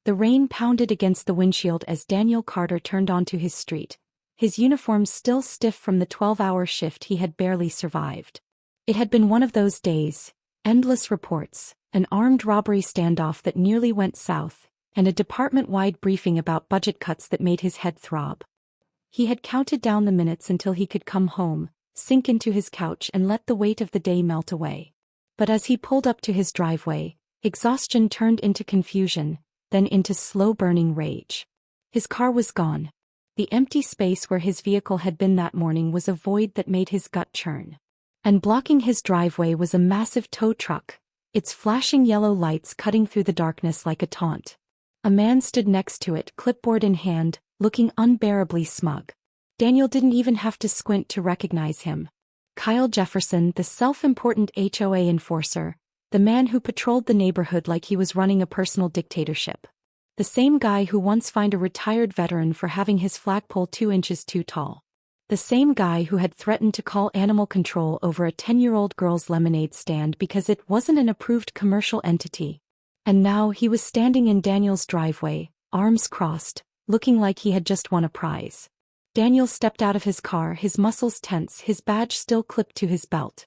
The rain pounded against the windshield as Daniel Carter turned onto his street, his uniform still stiff from the 12-hour shift he had barely survived. It had been one of those days, endless reports, an armed robbery standoff that nearly went south, and a department-wide briefing about budget cuts that made his head throb. He had counted down the minutes until he could come home, sink into his couch and let the weight of the day melt away. But as he pulled up to his driveway, exhaustion turned into confusion, then into slow-burning rage. His car was gone. The empty space where his vehicle had been that morning was a void that made his gut churn. And blocking his driveway was a massive tow truck, its flashing yellow lights cutting through the darkness like a taunt. A man stood next to it, clipboard in hand, looking unbearably smug. Daniel didn't even have to squint to recognize him. Kyle Jefferson, the self-important HOA enforcer, the man who patrolled the neighborhood like he was running a personal dictatorship. The same guy who once fined a retired veteran for having his flagpole 2 inches too tall. The same guy who had threatened to call animal control over a 10-year-old girl's lemonade stand because it wasn't an approved commercial entity. And now he was standing in Daniel's driveway, arms crossed, looking like he had just won a prize. Daniel stepped out of his car, his muscles tense, his badge still clipped to his belt.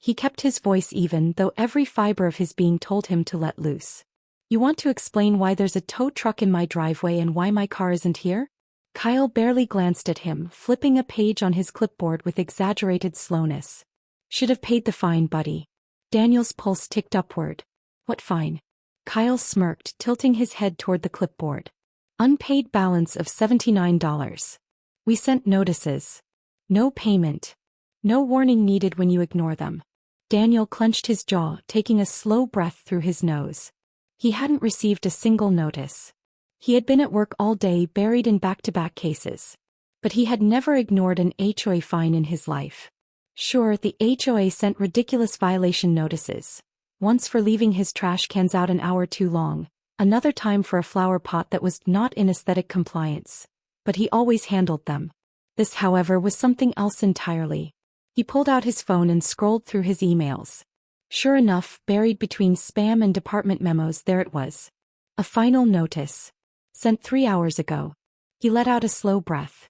He kept his voice even, though every fiber of his being told him to let loose. "You want to explain why there's a tow truck in my driveway and why my car isn't here?" Kyle barely glanced at him, flipping a page on his clipboard with exaggerated slowness. "Should have paid the fine, buddy." Daniel's pulse ticked upward. "What fine?" Kyle smirked, tilting his head toward the clipboard. "Unpaid balance of $79. We sent notices. No payment. No warning needed when you ignore them." Daniel clenched his jaw, taking a slow breath through his nose. He hadn't received a single notice. He had been at work all day, buried in back-to-back cases. But he had never ignored an HOA fine in his life. Sure, the HOA sent ridiculous violation notices. Once for leaving his trash cans out an hour too long, another time for a flower pot that was not in aesthetic compliance. But he always handled them. This, however, was something else entirely. He pulled out his phone and scrolled through his emails. Sure enough, buried between spam and department memos, there it was. A final notice. Sent 3 hours ago. He let out a slow breath.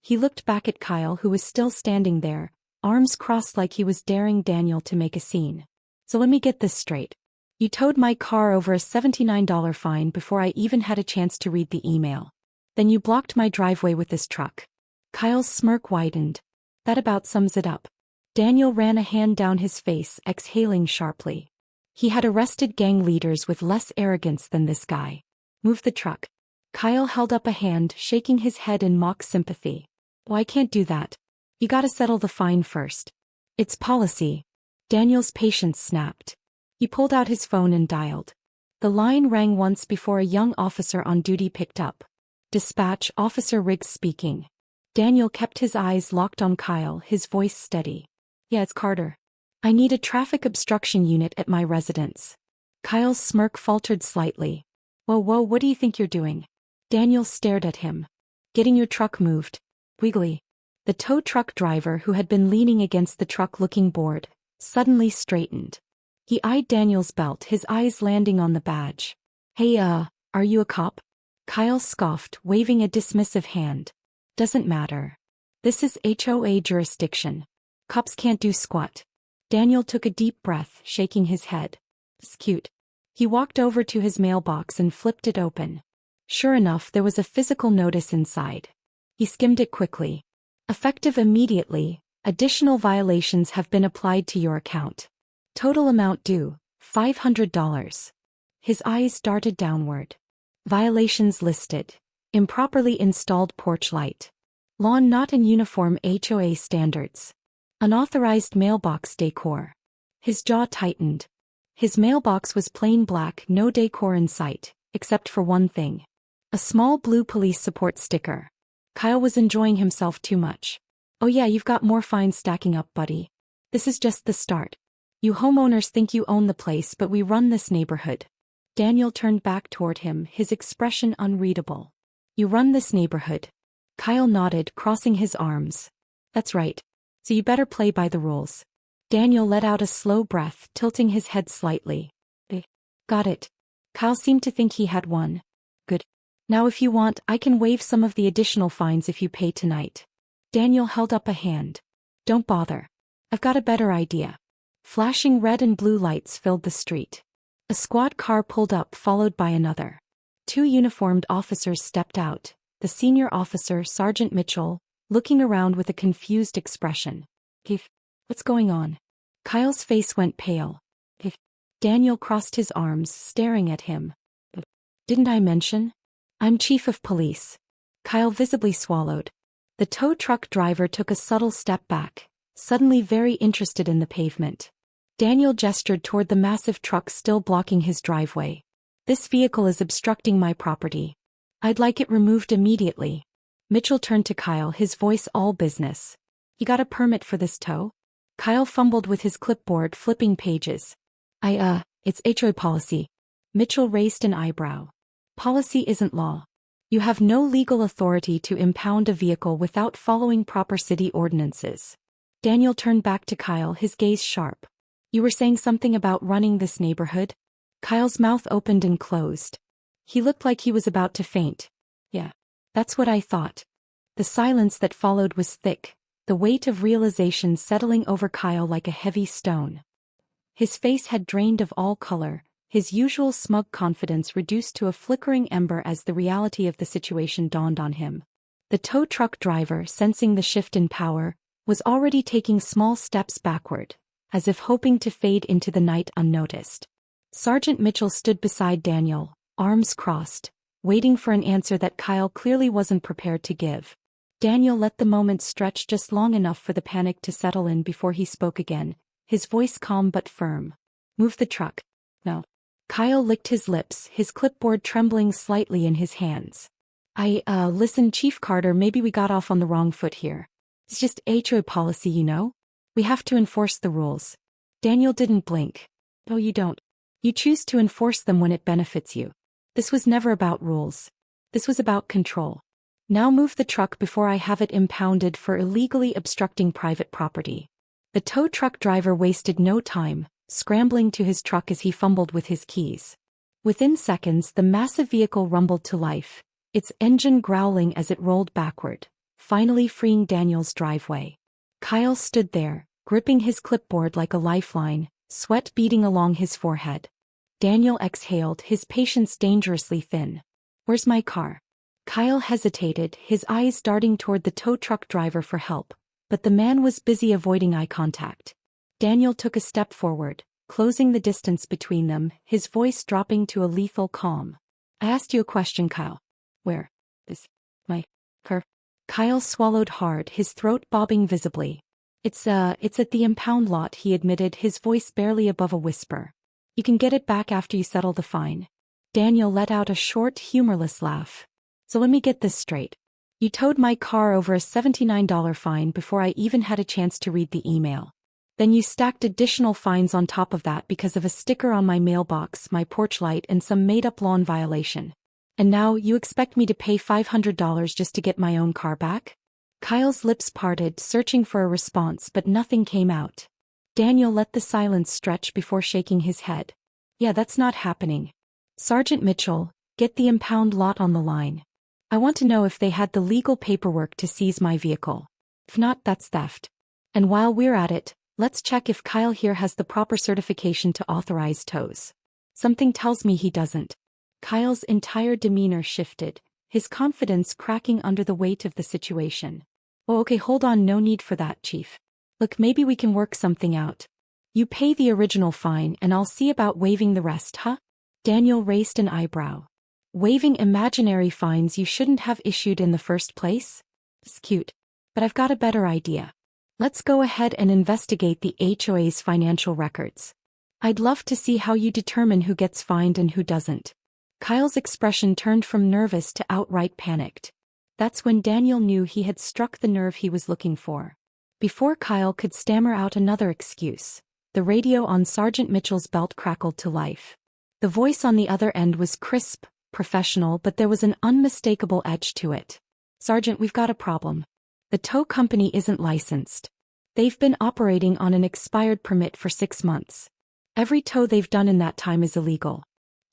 He looked back at Kyle, who was still standing there, arms crossed like he was daring Daniel to make a scene. "So let me get this straight. You towed my car over a $79 fine before I even had a chance to read the email. Then you blocked my driveway with this truck." Kyle's smirk widened. That about sums it up. Daniel ran a hand down his face, exhaling sharply. He had arrested gang leaders with less arrogance than this guy. "Move the truck." Kyle held up a hand, shaking his head in mock sympathy. "Well, I can't do that. You gotta settle the fine first. It's policy." Daniel's patience snapped. He pulled out his phone and dialed. The line rang once before a young officer on duty picked up. "Dispatch, Officer Riggs speaking." Daniel kept his eyes locked on Kyle, his voice steady. "Yeah, it's Carter. I need a traffic obstruction unit at my residence." Kyle's smirk faltered slightly. Whoa, what do you think you're doing?" Daniel stared at him. "Getting your truck moved." Wiggly. The tow truck driver, who had been leaning against the truck looking bored, suddenly straightened. He eyed Daniel's belt, his eyes landing on the badge. "Hey, are you a cop?" Kyle scoffed, waving a dismissive hand. "Doesn't matter. This is HOA jurisdiction. Cops can't do squat." Daniel took a deep breath, shaking his head. "It's cute." He walked over to his mailbox and flipped it open. Sure enough, there was a physical notice inside. He skimmed it quickly. "Effective immediately, additional violations have been applied to your account. Total amount due, $500. His eyes darted downward. Violations listed. Improperly installed porch light. Lawn not in uniform HOA standards. Unauthorized mailbox decor. His jaw tightened. His mailbox was plain black, no decor in sight, except for one thing. A small blue police support sticker. Kyle was enjoying himself too much. "Oh yeah, you've got more fines stacking up, buddy. This is just the start. You homeowners think you own the place, but we run this neighborhood." Daniel turned back toward him, his expression unreadable. "You run this neighborhood." Kyle nodded, crossing his arms. "That's right. So you better play by the rules." Daniel let out a slow breath, tilting his head slightly. Got it." Kyle seemed to think he had won. Good. Now if you want, I can waive some of the additional fines if you pay tonight. Daniel held up a hand. Don't bother. I've got a better idea. Flashing red and blue lights filled the street. A squad car pulled up, followed by another. 2 uniformed officers stepped out, the senior officer, Sergeant Mitchell, looking around with a confused expression. What's going on? Kyle's face went pale. Daniel crossed his arms, staring at him. Didn't I mention? I'm chief of police. Kyle visibly swallowed. The tow truck driver took a subtle step back, suddenly very interested in the pavement. Daniel gestured toward the massive truck still blocking his driveway. This vehicle is obstructing my property. I'd like it removed immediately. Mitchell turned to Kyle, his voice all business. You got a permit for this tow? Kyle fumbled with his clipboard, flipping pages. It's HOA policy. Mitchell raised an eyebrow. Policy isn't law. You have no legal authority to impound a vehicle without following proper city ordinances. Daniel turned back to Kyle, his gaze sharp. You were saying something about running this neighborhood? Kyle's mouth opened and closed. He looked like he was about to faint. Yeah, that's what I thought. The silence that followed was thick, the weight of realization settling over Kyle like a heavy stone. His face had drained of all color, his usual smug confidence reduced to a flickering ember as the reality of the situation dawned on him. The tow truck driver, sensing the shift in power, was already taking small steps backward, as if hoping to fade into the night unnoticed. Sergeant Mitchell stood beside Daniel, arms crossed, waiting for an answer that Kyle clearly wasn't prepared to give. Daniel let the moment stretch just long enough for the panic to settle in before he spoke again, his voice calm but firm. Move the truck. No. Kyle licked his lips, his clipboard trembling slightly in his hands. Listen, Chief Carter, maybe we got off on the wrong foot here. It's just HOA policy, you know? We have to enforce the rules. Daniel didn't blink. No, you don't. You choose to enforce them when it benefits you. This was never about rules. This was about control. Now move the truck before I have it impounded for illegally obstructing private property. The tow truck driver wasted no time, scrambling to his truck as he fumbled with his keys. Within seconds, the massive vehicle rumbled to life, its engine growling as it rolled backward, finally freeing Daniel's driveway. Kyle stood there, gripping his clipboard like a lifeline, sweat beading along his forehead. Daniel exhaled, his patience dangerously thin. Where's my car? Kyle hesitated, his eyes darting toward the tow truck driver for help, but the man was busy avoiding eye contact. Daniel took a step forward, closing the distance between them, his voice dropping to a lethal calm. I asked you a question, Kyle. Where is my car? Kyle swallowed hard, his throat bobbing visibly. It's at the impound lot, he admitted, his voice barely above a whisper. You can get it back after you settle the fine. Daniel let out a short, humorless laugh. So let me get this straight. You towed my car over a $79 fine before I even had a chance to read the email. Then you stacked additional fines on top of that because of a sticker on my mailbox, my porch light, and some made-up lawn violation. And now you expect me to pay $500 just to get my own car back? Kyle's lips parted, searching for a response, but nothing came out. Daniel let the silence stretch before shaking his head. Yeah, that's not happening. Sergeant Mitchell, get the impound lot on the line. I want to know if they had the legal paperwork to seize my vehicle. If not, that's theft. And while we're at it, let's check if Kyle here has the proper certification to authorize tows. Something tells me he doesn't. Kyle's entire demeanor shifted, his confidence cracking under the weight of the situation. Oh, okay, hold on, no need for that, Chief. Look, maybe we can work something out. You pay the original fine and I'll see about waiving the rest, huh? Daniel raised an eyebrow. Waiving imaginary fines you shouldn't have issued in the first place? It's cute. But I've got a better idea. Let's go ahead and investigate the HOA's financial records. I'd love to see how you determine who gets fined and who doesn't. Kyle's expression turned from nervous to outright panicked. That's when Daniel knew he had struck the nerve he was looking for. Before Kyle could stammer out another excuse, the radio on Sergeant Mitchell's belt crackled to life. The voice on the other end was crisp, professional, but there was an unmistakable edge to it. Sergeant, we've got a problem. The tow company isn't licensed. They've been operating on an expired permit for 6 months. Every tow they've done in that time is illegal.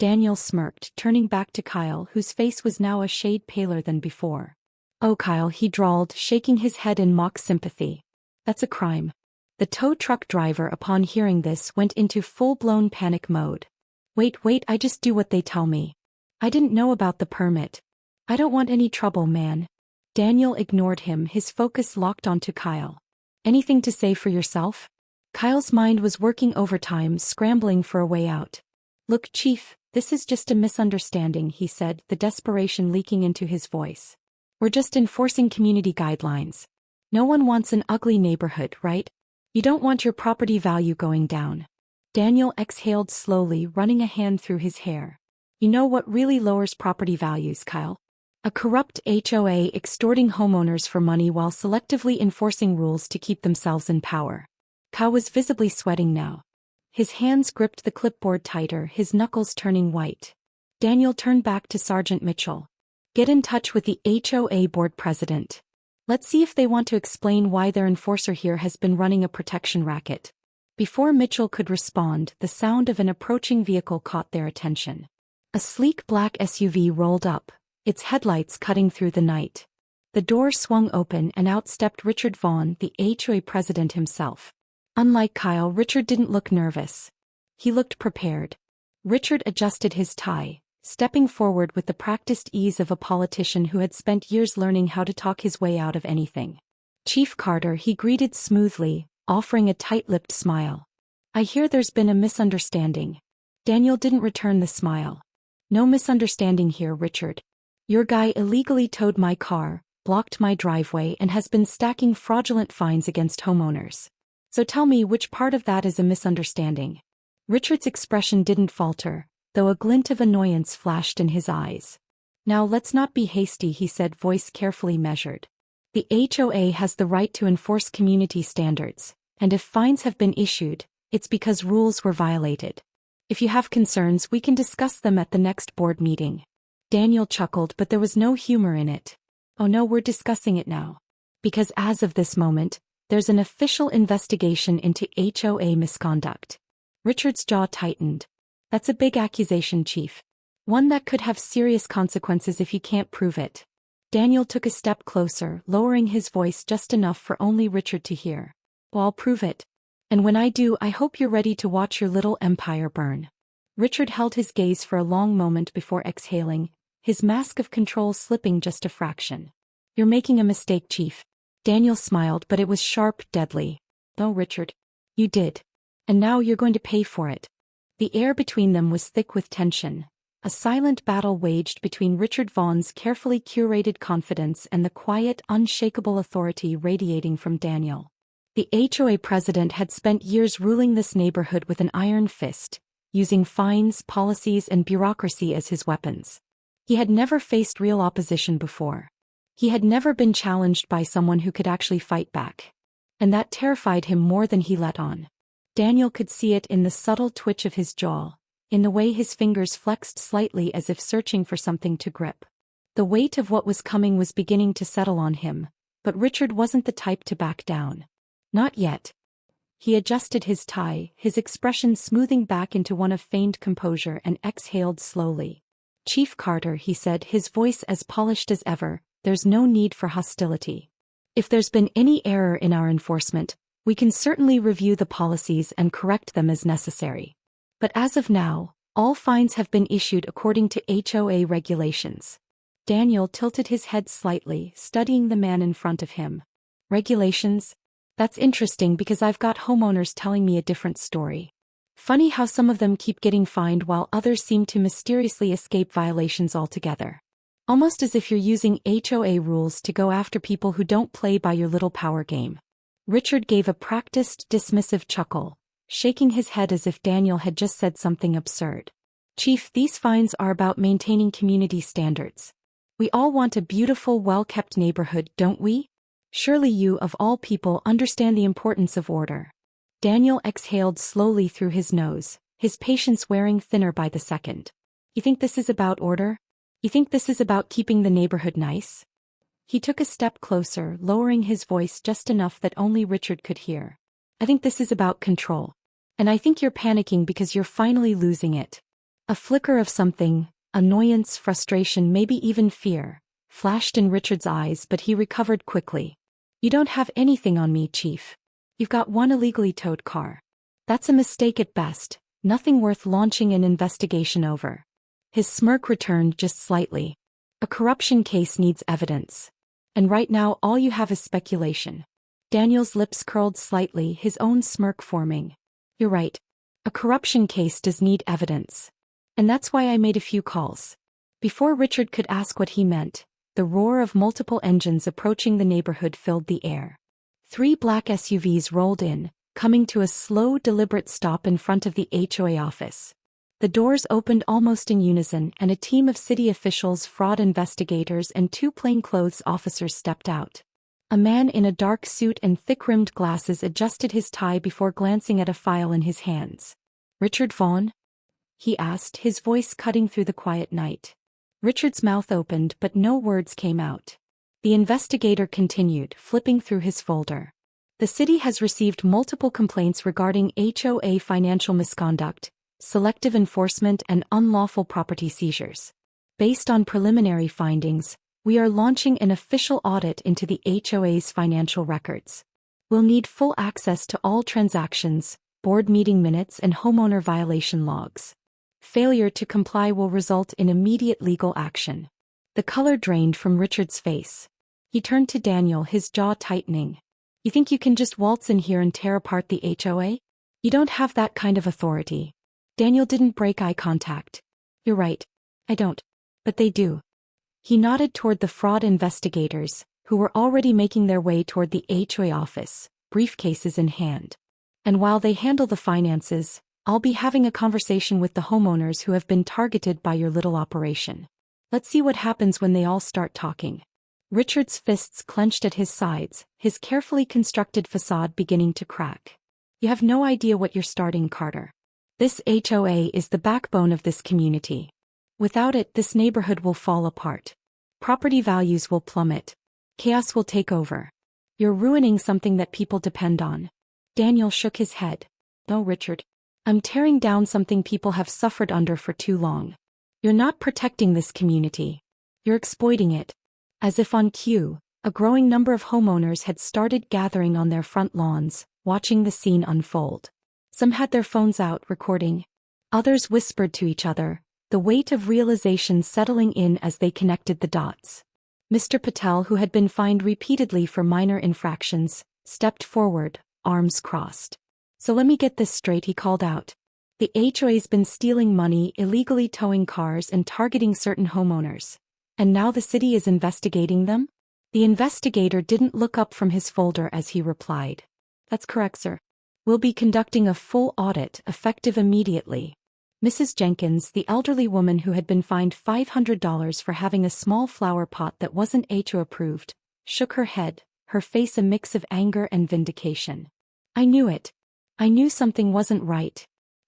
Daniel smirked, turning back to Kyle, whose face was now a shade paler than before. "Oh, Kyle," he drawled, shaking his head in mock sympathy. "That's a crime." The tow truck driver, upon hearing this, went into full-blown panic mode. Wait, I just do what they tell me. I didn't know about the permit. I don't want any trouble, man." Daniel ignored him, his focus locked onto Kyle. "Anything to say for yourself?" Kyle's mind was working overtime, scrambling for a way out. "Look, Chief, this is just a misunderstanding," he said, the desperation leaking into his voice. "We're just enforcing community guidelines. No one wants an ugly neighborhood, right? You don't want your property value going down." Daniel exhaled slowly, running a hand through his hair. "You know what really lowers property values, Kyle? A corrupt HOA extorting homeowners for money while selectively enforcing rules to keep themselves in power." Kyle was visibly sweating now. His hands gripped the clipboard tighter, his knuckles turning white. Daniel turned back to Sergeant Mitchell. "Get in touch with the HOA board president. Let's see if they want to explain why their enforcer here has been running a protection racket." Before Mitchell could respond, the sound of an approaching vehicle caught their attention. A sleek black SUV rolled up, its headlights cutting through the night. The door swung open and out stepped Richard Vaughn, the HOA president himself. Unlike Kyle, Richard didn't look nervous. He looked prepared. Richard adjusted his tie, stepping forward with the practiced ease of a politician who had spent years learning how to talk his way out of anything. "Chief Carter," he greeted smoothly, offering a tight-lipped smile. "I hear there's been a misunderstanding." Daniel didn't return the smile. "No misunderstanding here, Richard. Your guy illegally towed my car, blocked my driveway, and has been stacking fraudulent fines against homeowners. So tell me, which part of that is a misunderstanding?" Richard's expression didn't falter, though a glint of annoyance flashed in his eyes. "Now let's not be hasty," he said, voice carefully measured. "The HOA has the right to enforce community standards, and if fines have been issued, it's because rules were violated. If you have concerns, we can discuss them at the next board meeting." Daniel chuckled, but there was no humor in it. "Oh no, we're discussing it now. Because as of this moment, there's an official investigation into HOA misconduct." Richard's jaw tightened. "That's a big accusation, Chief. One that could have serious consequences if you can't prove it." Daniel took a step closer, lowering his voice just enough for only Richard to hear. "Well, I'll prove it. And when I do, I hope you're ready to watch your little empire burn." Richard held his gaze for a long moment before exhaling, his mask of control slipping just a fraction. "You're making a mistake, Chief." Daniel smiled, but it was sharp, deadly. "Oh, Richard. You did. And now you're going to pay for it." The air between them was thick with tension. A silent battle waged between Richard Vaughn's carefully curated confidence and the quiet, unshakable authority radiating from Daniel. The HOA president had spent years ruling this neighborhood with an iron fist, using fines, policies, and bureaucracy as his weapons. He had never faced real opposition before. He had never been challenged by someone who could actually fight back. And that terrified him more than he let on. Daniel could see it in the subtle twitch of his jaw, in the way his fingers flexed slightly as if searching for something to grip. The weight of what was coming was beginning to settle on him, but Richard wasn't the type to back down. Not yet. He adjusted his tie, his expression smoothing back into one of feigned composure, and exhaled slowly. "Chief Carter," he said, his voice as polished as ever, "there's no need for hostility. If there's been any error in our enforcement, we can certainly review the policies and correct them as necessary. But as of now, all fines have been issued according to HOA regulations." Daniel tilted his head slightly, studying the man in front of him. "Regulations? That's interesting because I've got homeowners telling me a different story. Funny how some of them keep getting fined while others seem to mysteriously escape violations altogether. Almost as if you're using HOA rules to go after people who don't play by your little power game." Richard gave a practiced, dismissive chuckle, shaking his head as if Daniel had just said something absurd. "Chief, these fines are about maintaining community standards. We all want a beautiful, well-kept neighborhood, don't we? Surely you, of all people, understand the importance of order." Daniel exhaled slowly through his nose, his patience wearing thinner by the second. "You think this is about order? You think this is about keeping the neighborhood nice?" He took a step closer, lowering his voice just enough that only Richard could hear. "I think this is about control. And I think you're panicking because you're finally losing it. A flicker of something, annoyance, frustration, maybe even fear, flashed in Richard's eyes, but he recovered quickly. You don't have anything on me, Chief. You've got one illegally towed car. That's a mistake at best, nothing worth launching an investigation over. His smirk returned just slightly. A corruption case needs evidence. And right now all you have is speculation. Daniel's lips curled slightly, his own smirk forming. You're right. A corruption case does need evidence. And that's why I made a few calls. Before Richard could ask what he meant, the roar of multiple engines approaching the neighborhood filled the air. 3 black SUVs rolled in, coming to a slow, deliberate stop in front of the HOA office. The doors opened almost in unison, and a team of city officials, fraud investigators, and 2 plainclothes officers stepped out. A man in a dark suit and thick-rimmed glasses adjusted his tie before glancing at a file in his hands. "Richard Vaughn?" he asked, his voice cutting through the quiet night. Richard's mouth opened, but no words came out. The investigator continued, flipping through his folder. The city has received multiple complaints regarding HOA financial misconduct, selective enforcement, and unlawful property seizures. Based on preliminary findings, we are launching an official audit into the HOA's financial records. We'll need full access to all transactions, board meeting minutes, and homeowner violation logs. Failure to comply will result in immediate legal action. The color drained from Richard's face. He turned to Daniel, his jaw tightening. You think you can just waltz in here and tear apart the HOA? You don't have that kind of authority. Daniel didn't break eye contact. You're right. I don't. But they do. He nodded toward the fraud investigators, who were already making their way toward the HOA office, briefcases in hand. And while they handle the finances, I'll be having a conversation with the homeowners who have been targeted by your little operation. Let's see what happens when they all start talking. Richard's fists clenched at his sides, his carefully constructed facade beginning to crack. You have no idea what you're starting, Carter. This HOA is the backbone of this community. Without it, this neighborhood will fall apart. Property values will plummet. Chaos will take over. You're ruining something that people depend on. Daniel shook his head. No, Richard. I'm tearing down something people have suffered under for too long. You're not protecting this community. You're exploiting it. As if on cue, a growing number of homeowners had started gathering on their front lawns, watching the scene unfold. Some had their phones out, recording. Others whispered to each other, the weight of realization settling in as they connected the dots. Mr. Patel, who had been fined repeatedly for minor infractions, stepped forward, arms crossed. So let me get this straight, he called out. The HOA's been stealing money, illegally towing cars, and targeting certain homeowners. And now the city is investigating them? The investigator didn't look up from his folder as he replied. That's correct, sir. We'll be conducting a full audit, effective immediately. Mrs. Jenkins, the elderly woman who had been fined $500 for having a small flower pot that wasn't HOA approved, shook her head, her face a mix of anger and vindication. I knew it. I knew something wasn't right.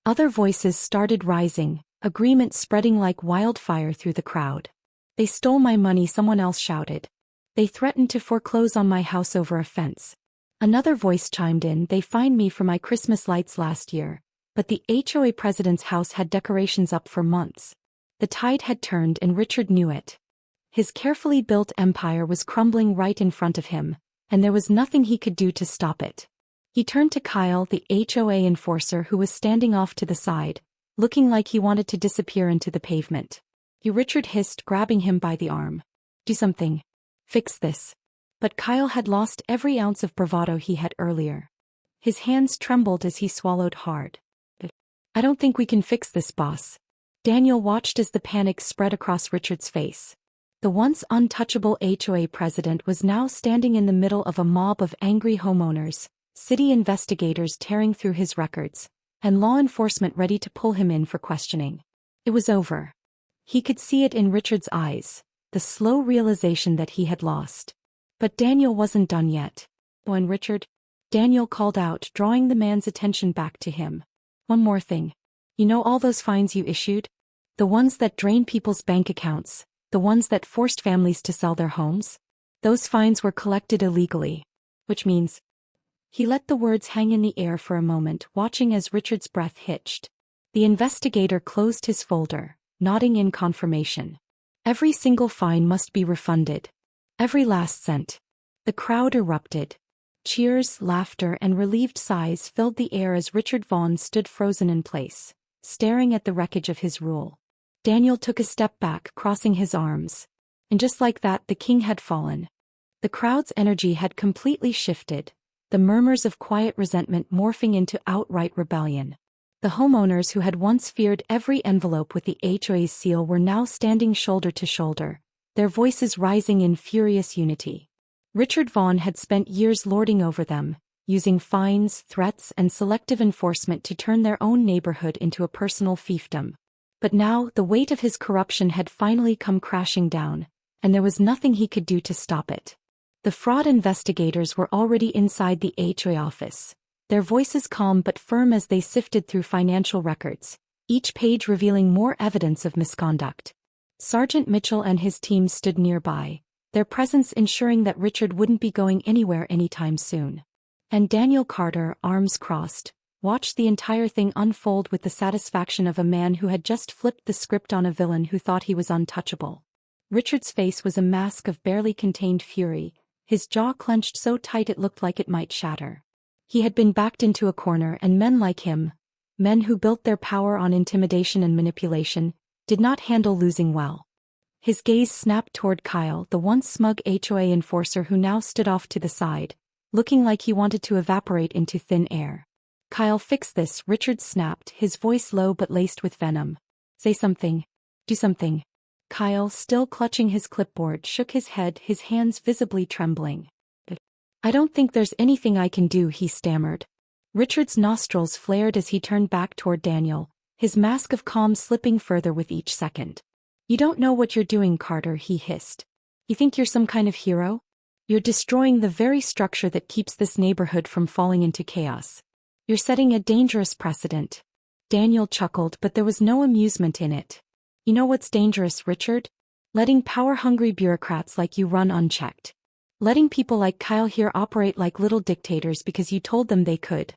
Other voices started rising, agreement spreading like wildfire through the crowd. They stole my money, someone else shouted. They threatened to foreclose on my house over a fence. Another voice chimed in, they fined me for my Christmas lights last year, but the HOA president's house had decorations up for months. The tide had turned and Richard knew it. His carefully built empire was crumbling right in front of him, and there was nothing he could do to stop it. He turned to Kyle, the HOA enforcer who was standing off to the side, looking like he wanted to disappear into the pavement. Richard hissed, grabbing him by the arm. Do something. Fix this. But Kyle had lost every ounce of bravado he had earlier. His hands trembled as he swallowed hard. I don't think we can fix this, boss. Daniel watched as the panic spread across Richard's face. The once untouchable HOA president was now standing in the middle of a mob of angry homeowners, city investigators tearing through his records, and law enforcement ready to pull him in for questioning. It was over. He could see it in Richard's eyes, the slow realization that he had lost. But Daniel wasn't done yet. "Oh, and Richard," Daniel called out, drawing the man's attention back to him. "One more thing. You know all those fines you issued? The ones that drain people's bank accounts, the ones that forced families to sell their homes? Those fines were collected illegally. Which means..." He let the words hang in the air for a moment, watching as Richard's breath hitched. The investigator closed his folder, nodding in confirmation. Every single fine must be refunded. Every last cent. The crowd erupted. Cheers, laughter, and relieved sighs filled the air as Richard Vaughn stood frozen in place, staring at the wreckage of his rule. Daniel took a step back, crossing his arms. And just like that, the king had fallen. The crowd's energy had completely shifted, the murmurs of quiet resentment morphing into outright rebellion. The homeowners who had once feared every envelope with the HOA's seal were now standing shoulder to shoulder, their voices rising in furious unity. Richard Vaughn had spent years lording over them, using fines, threats, and selective enforcement to turn their own neighborhood into a personal fiefdom. But now, the weight of his corruption had finally come crashing down, and there was nothing he could do to stop it. The fraud investigators were already inside the HOA office, their voices calm but firm as they sifted through financial records, each page revealing more evidence of misconduct. Sergeant Mitchell and his team stood nearby, their presence ensuring that Richard wouldn't be going anywhere anytime soon. And Daniel Carter, arms crossed, watched the entire thing unfold with the satisfaction of a man who had just flipped the script on a villain who thought he was untouchable. Richard's face was a mask of barely contained fury, his jaw clenched so tight it looked like it might shatter. He had been backed into a corner, and men like him, men who built their power on intimidation and manipulation, did not handle losing well. His gaze snapped toward Kyle, the once smug HOA enforcer who now stood off to the side, looking like he wanted to evaporate into thin air. "Kyle, fix this," Richard snapped, his voice low but laced with venom. "Say something. Do something." Kyle, still clutching his clipboard, shook his head, his hands visibly trembling. "I don't think there's anything I can do," he stammered. Richard's nostrils flared as he turned back toward Daniel, his mask of calm slipping further with each second. "You don't know what you're doing, Carter," he hissed. "You think you're some kind of hero? You're destroying the very structure that keeps this neighborhood from falling into chaos. You're setting a dangerous precedent." Daniel chuckled, but there was no amusement in it. "You know what's dangerous, Richard? Letting power-hungry bureaucrats like you run unchecked. Letting people like Kyle here operate like little dictators because you told them they could.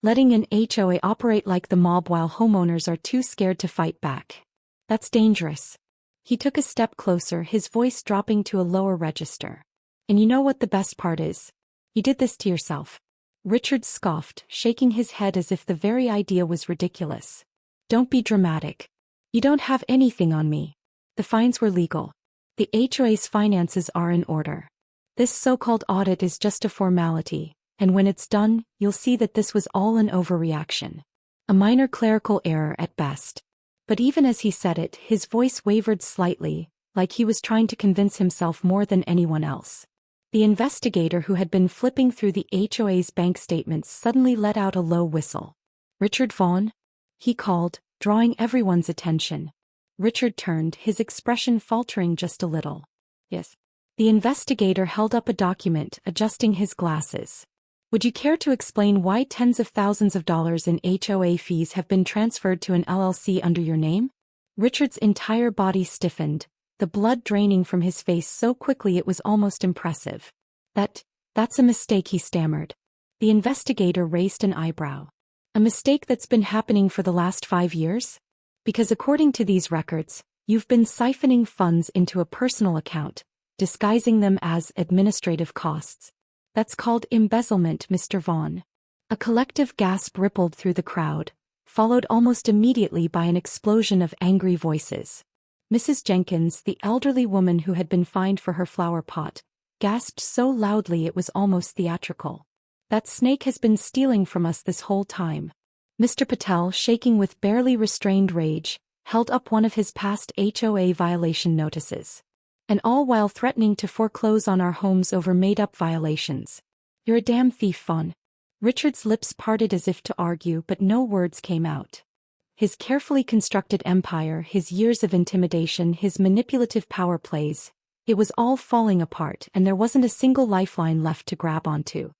Letting an HOA operate like the mob while homeowners are too scared to fight back. That's dangerous." He took a step closer, his voice dropping to a lower register. "And you know what the best part is? You did this to yourself." Richard scoffed, shaking his head as if the very idea was ridiculous. "Don't be dramatic. You don't have anything on me. The fines were legal. The HOA's finances are in order. This so-called audit is just a formality, and when it's done, you'll see that this was all an overreaction. A minor clerical error at best." But even as he said it, his voice wavered slightly, like he was trying to convince himself more than anyone else. The investigator who had been flipping through the HOA's bank statements suddenly let out a low whistle. "Richard Vaughn?" he called, drawing everyone's attention. Richard turned, his expression faltering just a little. "Yes." The investigator held up a document, adjusting his glasses. "Would you care to explain why tens of thousands of dollars in HOA fees have been transferred to an LLC under your name?" Richard's entire body stiffened, the blood draining from his face so quickly it was almost impressive. That's a mistake," he stammered. The investigator raised an eyebrow. "A mistake that's been happening for the last 5 years? Because according to these records, you've been siphoning funds into a personal account, disguising them as administrative costs. That's called embezzlement, Mr. Vaughn." A collective gasp rippled through the crowd, followed almost immediately by an explosion of angry voices. Mrs. Jenkins, the elderly woman who had been fined for her flower pot, gasped so loudly it was almost theatrical. "That snake has been stealing from us this whole time." Mr. Patel, shaking with barely restrained rage, held up one of his past HOA violation notices. "And all while threatening to foreclose on our homes over made-up violations. You're a damn thief, Vaughn." Richard's lips parted as if to argue, but no words came out. His carefully constructed empire, his years of intimidation, his manipulative power plays, it was all falling apart, and there wasn't a single lifeline left to grab onto.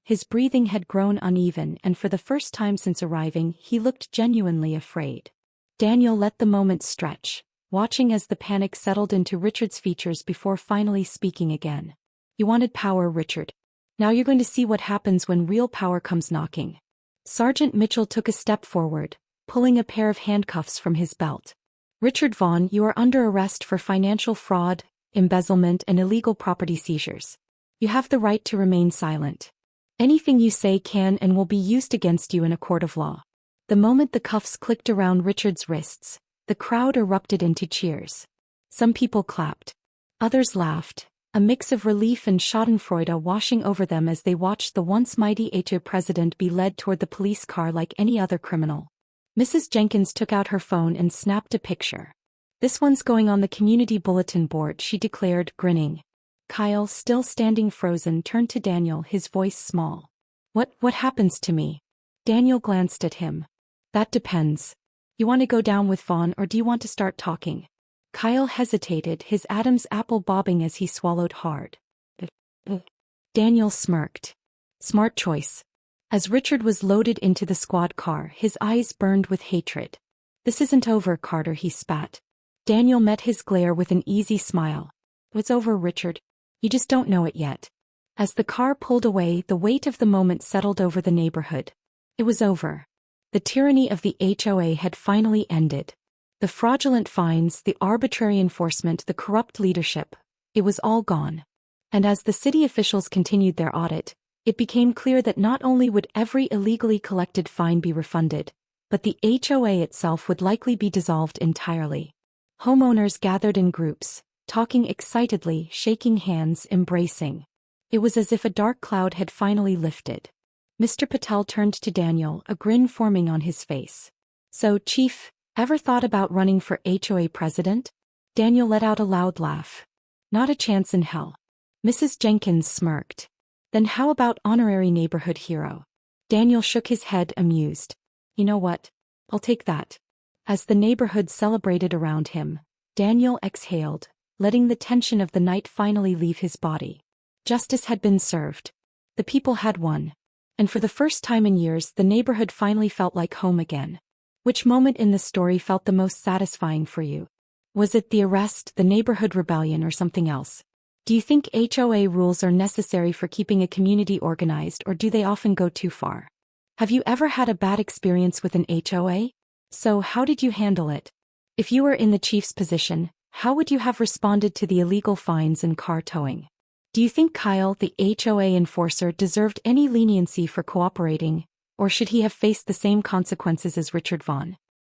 His breathing had grown uneven, and for the first time since arriving, he looked genuinely afraid. Daniel let the moment stretch, watching as the panic settled into Richard's features before finally speaking again. "You wanted power, Richard. Now you're going to see what happens when real power comes knocking." Sergeant Mitchell took a step forward, pulling a pair of handcuffs from his belt. "Richard Vaughn, you are under arrest for financial fraud, embezzlement and illegal property seizures. You have the right to remain silent. Anything you say can and will be used against you in a court of law." The moment the cuffs clicked around Richard's wrists, the crowd erupted into cheers. Some people clapped. Others laughed, a mix of relief and schadenfreude washing over them as they watched the once mighty HOA president be led toward the police car like any other criminal. Mrs. Jenkins took out her phone and snapped a picture. "This one's going on the community bulletin board," she declared, grinning. Kyle, still standing frozen, turned to Daniel, his voice small. What happens to me?" Daniel glanced at him. "That depends. You want to go down with Vaughn or do you want to start talking?" Kyle hesitated, his Adam's apple bobbing as he swallowed hard. Daniel smirked. "Smart choice." As Richard was loaded into the squad car, his eyes burned with hatred. "This isn't over, Carter," he spat. Daniel met his glare with an easy smile. "It's over, Richard. You just don't know it yet." As the car pulled away, the weight of the moment settled over the neighborhood. It was over. The tyranny of the HOA had finally ended. The fraudulent fines, the arbitrary enforcement, the corrupt leadership, it was all gone. And as the city officials continued their audit, it became clear that not only would every illegally collected fine be refunded, but the HOA itself would likely be dissolved entirely. Homeowners gathered in groups, talking excitedly, shaking hands, embracing. It was as if a dark cloud had finally lifted. Mr. Patel turned to Daniel, a grin forming on his face. "So, Chief, ever thought about running for HOA president?" Daniel let out a loud laugh. "Not a chance in hell." Mrs. Jenkins smirked. "Then how about honorary neighborhood hero?" Daniel shook his head, amused. "You know what? I'll take that." As the neighborhood celebrated around him, Daniel exhaled, letting the tension of the night finally leave his body. Justice had been served. The people had won. And for the first time in years, the neighborhood finally felt like home again. Which moment in the story felt the most satisfying for you? Was it the arrest, the neighborhood rebellion, or something else? Do you think HOA rules are necessary for keeping a community organized, or do they often go too far? Have you ever had a bad experience with an HOA? So how did you handle it? If you were in the chief's position, how would you have responded to the illegal fines and car towing? Do you think Kyle, the HOA enforcer, deserved any leniency for cooperating, or should he have faced the same consequences as Richard Vaughn?